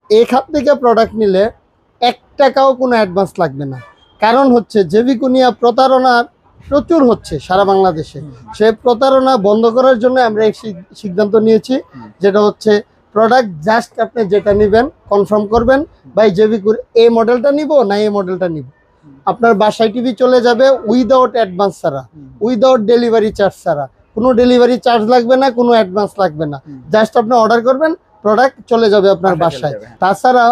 এখান থেকে প্রোডাক্ট নিলে 1 টাকাও কোনো অ্যাডভান্স লাগবে না। কারণ হচ্ছে জেবিকো নিয়ে প্রতারণা প্রচুর হচ্ছে সারা বাংলাদেশে। সেই প্রতারণা বন্ধ করার জন্য আমরা এই সিদ্ধান্ত নিয়েছি, যেটা হচ্ছে প্রোডাক্ট জাস্ট আপনি যেটা নেবেন কনফার্ম করবেন, ভাই জেবিকোর এই মডেলটা নিব না এই মডেলটা নিব। আপনার বাসায় টিভি চলে যাবে উইদাউট অ্যাডভান্স ছাড়া, উইদাউট ডেলিভারি চার্জ ছাড়া। কোনো ডেলিভারি চার্জ লাগবে না, কোনো অ্যাডভান্স লাগবে না, জাস্ট আপনি অর্ডার করবেন, প্রোডাক্ট চলে যাবে আপনার বাসায়। তাছাড়া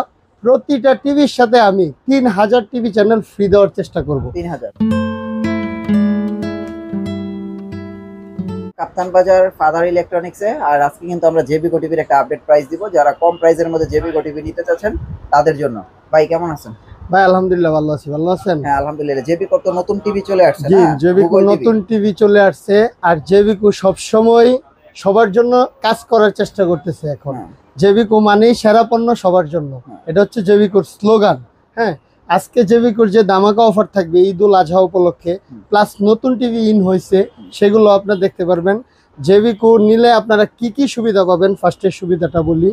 প্রতিটা টিভির সাথে আমি 3000 টিভি চ্যানেল ফ্রি দেওয়ার চেষ্টা করব। 3000। কাপ্তান বাজার ফাদার ইলেকট্রনিক্সে। আর আজকে কিন্তু আমরা জেবিকো টিভির একটা আপডেট প্রাইস দিব, যারা কম প্রাইসের মধ্যে জেবিকো টিভি নিতে চাচ্ছেন তাদের জন্য। ভাই কেমন আছেন? ভাই আলহামদুলিল্লাহ ভালো আছি। ভালো আছেন? হ্যাঁ আলহামদুলিল্লাহ। জেবিকো তো নতুন টিভি চলে আসছে জি, জেবিকো নতুন টিভি চলে আসছে। আর জেবিকো সব সময় সবার জন্য কাজ করার চেষ্টা করতেছে এখন। জেবিকো মানেই সেরা পণ্য সবার জন্য, এটা হচ্ছে জেবিকোর স্লোগান। হ্যাঁ, আজকে জেবিকোর যে দামাকা অফার থাকবে ঈদুল আজহা উপলক্ষে, প্লাস নতুন টিভি ইন হয়েছে, সেগুলো আপনারা দেখতে পারবেন। জেবিকো নিলে আপনারা কি কি সুবিধা পাবেন, ফার্স্টের সুবিধাটা বলি।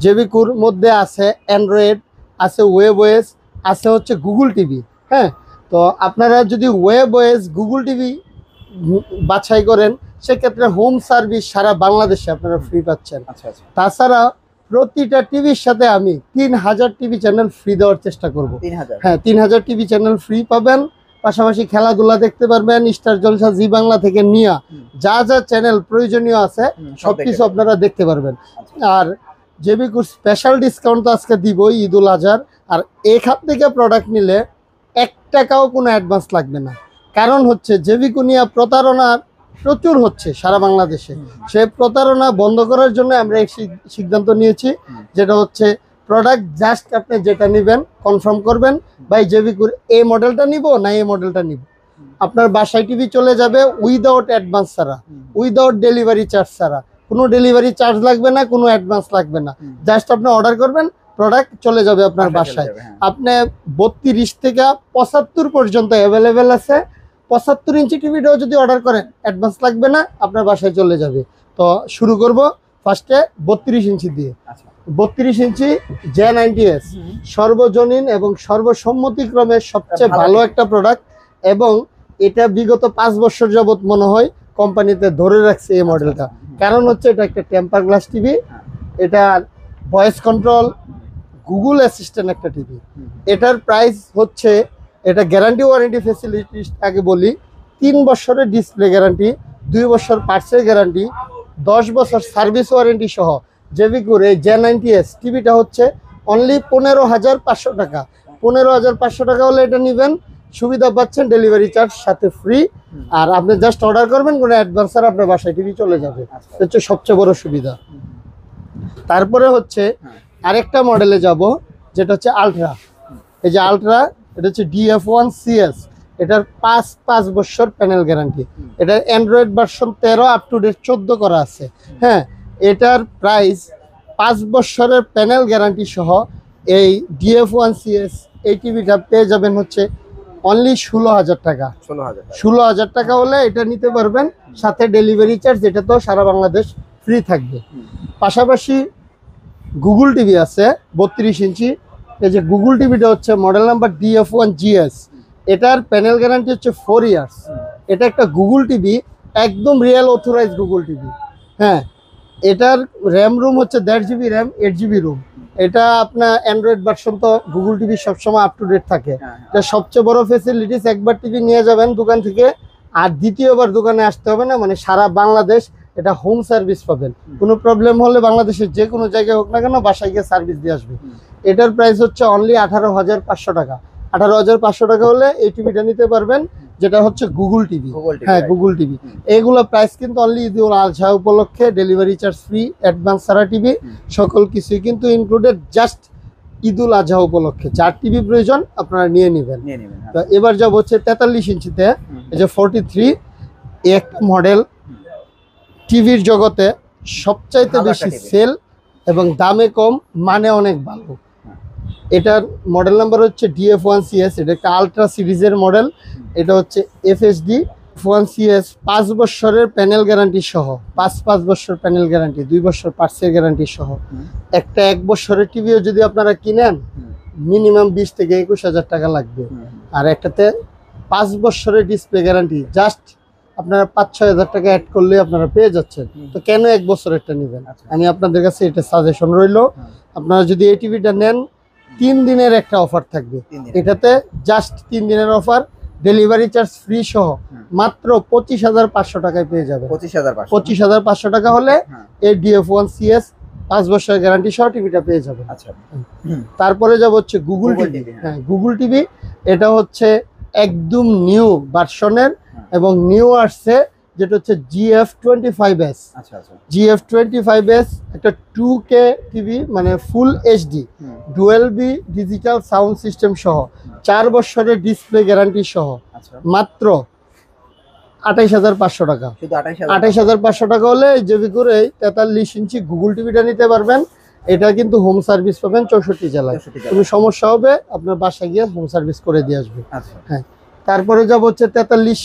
জেবিকোর মধ্যে আছে অ্যান্ড্রয়েড, আছে ওয়েব ওএস, আছে হচ্ছে গুগল টিভি। হ্যাঁ, তো আপনারা যদি ওয়েব ওএস গুগল টিভি বাছাই করেন, সেক্ষেত্রে হোম সার্ভিস সারা বাংলাদেশে আপনারা ফ্রি পাচ্ছেন। তাছাড়া প্রতিটা টিভির সাথে আমি 3000 টিভি চ্যানেল ফ্রি দেওয়ার চেষ্টা করব। 3000? হ্যাঁ, 3000 টিভি চ্যানেল ফ্রি পাবেন। পাশাপাশি খেলাধুলা দেখতে পারবেন, স্টার জলসা, জি বাংলা থেকে নিয়ে যা যা চ্যানেল প্রয়োজনীয় আছে সবকিছু আপনারা দেখতে পারবেন। আর জেবিকোর স্পেশাল ডিসকাউন্ট তো আজকে দিবই ঈদুল আজহার। আর এখান থেকে প্রোডাক্ট নিলে 1 টাকাও কোনো অ্যাডভান্স লাগবে না। কারণ হচ্ছে জেবিকো নিয়ে প্রতারণা প্রচুর হচ্ছে সারা বাংলাদেশে। সেই প্রতারণা বন্ধ করার জন্য আমরা এই সিদ্ধান্ত নিয়েছি, যেটা হচ্ছে প্রোডাক্ট জাস্ট আপনি যেটা নেবেন কনফার্ম করবেন, ভাই জেবিকোর এই মডেলটা নিব না এই মডেলটা নিব। আপনার বাসায় টিভি চলে যাবে উইদাউট অ্যাডভান্স ছাড়া, উইদাউট ডেলিভারি চার্জ ছাড়া। কোনো ডেলিভারি চার্জ লাগবে না, কোনো অ্যাডভান্স লাগবে না, জাস্ট আপনি অর্ডার করবেন, প্রোডাক্ট চলে যাবে আপনার বাসায়। আপনি 32 থেকে 75 পর্যন্ত অ্যাভেলেবেল আছে। 75 ইঞ্চি টিভিটাও যদি অর্ডার করেন অ্যাডভান্স লাগবে না, আপনার বাসায় চলে যাবে। তো শুরু করব ফার্স্টে 32 ইঞ্চি দিয়ে। 32 ইঞ্চি J90S সর্বজনীন এবং সর্বসম্মতিক্রমে সবচেয়ে ভালো একটা প্রোডাক্ট, এবং এটা বিগত 5 বছর যাবত মনে হয় কোম্পানিতে ধরে রাখছে এই মডেলটা। কারণ হচ্ছে এটা একটা টেম্পার গ্লাস টিভি, এটা ভয়েস কন্ট্রোল, গুগল অ্যাসিস্ট্যান্ট একটা টিভি। এটার প্রাইস হচ্ছে, এটা গ্যারান্টি ওয়ারেন্টি ফেসিলিটি আগে বলি, 3 বছরের ডিসপ্লে গ্যারান্টি, 2 বছর পার্টসের গ্যারান্টি, 10 বছর সার্ভিস ওয়ারেন্টি সহ জেবিকোর এই J90S টিভিটা হচ্ছে অনলি 15,500 টাকা। 15,500 টাকা হলে এটা নেবেন, সুবিধা পাচ্ছেন, ডেলিভারি চার্জ সাথে ফ্রি। আর আপনি জাস্ট অর্ডার করবেন, কোনো অ্যাডভান্স আর আপনার বাসায় টিভি চলে যাবে। এটা হচ্ছে সবচেয়ে বড় সুবিধা। তারপরে হচ্ছে আরেকটা মডেলে যাব, যেটা হচ্ছে আলট্রা। এই যে আলট্রা, এটা হচ্ছে DF1CS, এটার 5 বছর প্যানেল গ্যারান্টি। এটার Android version 13 up to date 14 করা আছে। হ্যাঁ, এটার প্রাইস 5 বছরের প্যানেল গ্যারান্টি সহ এই DF1CS এই টিভিটা পেয়ে যাবেন হচ্ছে অনলি 16,000 টাকা। 16,000 টাকা হলে এটা নিতে পারবেন, সাথে ডেলিভারি চার্জ, এটা তো সারা বাংলাদেশ ফ্রি থাকবে। পাশাপাশি গুগল টিভি আছে 32 ইঞ্চি। এই যে গুগল টিভিটা হচ্ছে মডেল নাম্বার DF1GS, এটার প্যানেল গ্যারান্টি হচ্ছে 4 ইয়ার্স। এটা একটা গুগল টিভি, একদম রিয়েল অথরাইজ গুগল টিভি। হ্যাঁ, এটার র্যাম রুম হচ্ছে 1.5 GB র্যাম, 8 GB রুম। এটা আপনার অ্যান্ড্রয়েড ভার্সন তো গুগল টিভি সবসময় আপ টু ডেট থাকে। এটা সবচেয়ে বড় ফেসিলিটিস, একবার টিভি নিয়ে যাবেন দোকান থেকে, আর দ্বিতীয়বার দোকানে আসতে হবে না, মানে সারা বাংলাদেশ এটা হোম সার্ভিস পাবেন। কোনো প্রবলেম হলে বাংলাদেশের যে কোনো জায়গায় হোক না কেন, বাসায় গিয়ে সার্ভিস দিয়ে আসবে। এটার প্রাইস হচ্ছে অনলি 18,500 টাকা। 18,500 টাকা হলে এই টিভিটা নিতে পারবেন, যেটা হচ্ছে গুগল টিভি। হ্যাঁ, গুগল টিভি। এইগুলো প্রাইস কিন্তু অনলি ঈদুল আজহা উপলক্ষে, ডেলিভারি চার্জ ফ্রি, অ্যাডভান্স ছাড়া টিভি, সকল কিছুই কিন্তু ইনক্লুডেড, জাস্ট ঈদুল আজহা উপলক্ষে। যার টিভি প্রয়োজন আপনারা নিয়ে নেবেন। তো এবার যাব হচ্ছে 43 ইঞ্চিতে, এই যে 43, একটা মডেল টিভির জগতে সবচাইতে বেশি সেল এবং দামে কম, মানে অনেক ভালো। এটার মডেল নাম্বার হচ্ছে DF1CS, এটা একটা আলট্রা সিরিজের মডেল। এটা হচ্ছে FHD ওয়ান সিএস 5 বছরের প্যানেল গ্যারান্টি সহ, 5 বছর প্যানেল গ্যারান্টি, 2 বছর পার্টসের গ্যারান্টি সহ। একটা 1 বছরের টিভিও যদি আপনারা কিনেন মিনিমাম 20 থেকে 21,000 টাকা লাগবে। আর একটাতে 5 বছরের ডিসপ্লে গ্যারান্টি, জাস্ট আপনারা 5-6 হাজার টাকা অ্যাড করলে আপনারা পেয়ে যাচ্ছেন। তো কেন 1 বছরেরটা নেবেন? আমি আপনাদের কাছে এটা সাজেশন রইলো, আপনারা যদি এই টিভিটা নেন 3 দিনের একটা অফার থাকবে। এটাতে জাস্ট 3 দিনের অফার, ডেলিভারি চার্জ ফ্রি সহ মাত্র 25,500 টাকায় পেয়ে যাবে। 25,500 টাকা হলে এই DF1 CS 5 বছরের গ্যারান্টি সহ টিভিটা পেয়ে যাবে। তারপরে যাব হচ্ছে গুগল টিভি। হ্যাঁ, গুগল টিভি এটা হচ্ছে একদম নিউ ভার্সনের এবং নিউ আসছে, যেটা হচ্ছে GF25S। GF25S একটা 2K টিভি, মানে full HD Dolby digital sound system সহ 4 বছরের ডিসপ্লে গ্যারান্টি সহ মাত্র 28,500 টাকা। 28,500 টাকা হলে জেবি করে 43 ইঞ্চি গুগল টিভিটা নিতে পারবেন। এটা কিন্তু হোম সার্ভিস পাবেন 64 জেলায়। কোনো সমস্যা হবে আপনার বাসায় গিয়ে হোম সার্ভিস করে দিয়ে আসবে। হ্যাঁ, তারপরে যাব হচ্ছে 43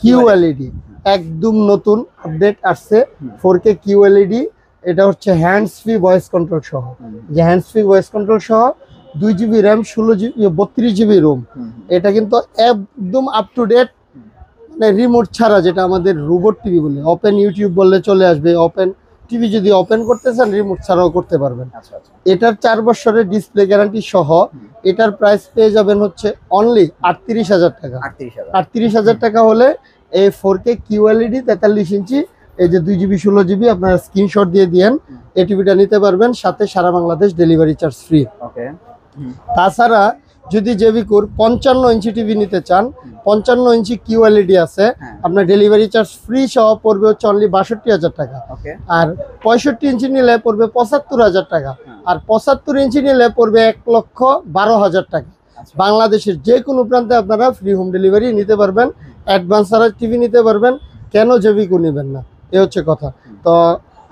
QLED, একদম নতুন আপডেট আসছে 4K QLED। এটা হচ্ছে হ্যান্ডস ফ্রি ভয়েস কন্ট্রোল সহ, যে হ্যান্ডস ফ্রি ভয়েস কন্ট্রোল সহ 2 GB র্যাম, 32 GB রোম। এটা কিন্তু একদম আপ টু ডেট, মানে রিমোট ছাড়া, যেটা আমাদের রোবট টিভি বলে, ওপেন ইউটিউব বললে চলে আসবে। ওপেন টিভি যদি ওপেন করতে চান রিমোট ছাড়াও করতে পারবেন। এটার 4 বছরের ডিসপ্লে গ্যারান্টি সহ এটার প্রাইস পেয়ে যাবেন হচ্ছে অনলি 38,000 টাকা। 38,000 টাকা হলে এই 4K QLED 43 ইঞ্চি, এই যে 2 GB 16 GB আপনারা স্ক্রিনশট দিয়ে দিয়েন, এই টিভিটা নিতে পারবেন, সাথে সারা বাংলাদেশ ডেলিভারি চার্জ ফ্রি। তাছাড়া যদি জেবিকোর 55 ইঞ্চি টিভি নিতে চান, 55 ইঞ্চি QLED আছে, আপনার ডেলিভারি চার্জ ফ্রি সহ পড়বে হচ্ছে অনলি 62,000 টাকা। আর 65 ইঞ্চি নিলে পড়বে 75,000 টাকা। আর 75 ইঞ্চি নিলে পড়বে 1,12,000 টাকা। বাংলাদেশের যে কোনো প্রান্তে আপনারা ফ্রি হোম ডেলিভারি নিতে পারবেন, অ্যাডভান্স ছাড়া টিভি নিতে পারবেন। কেন জেবিকো নেবেন না, এ হচ্ছে কথা। তো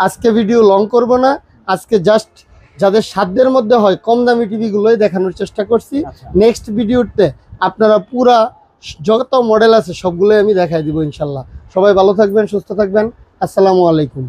আজকে ভিডিও লং করব না, আজকে জাস্ট যাদের সাধ্যের মধ্যে হয় কম দামি টিভিগুলোই দেখানোর চেষ্টা করছি। নেক্সট ভিডিওতে আপনারা পুরা যত মডেল আছে সবগুলোই আমি দেখাই দিব ইনশাল্লাহ। সবাই ভালো থাকবেন, সুস্থ থাকবেন। আসসালামু আলাইকুম।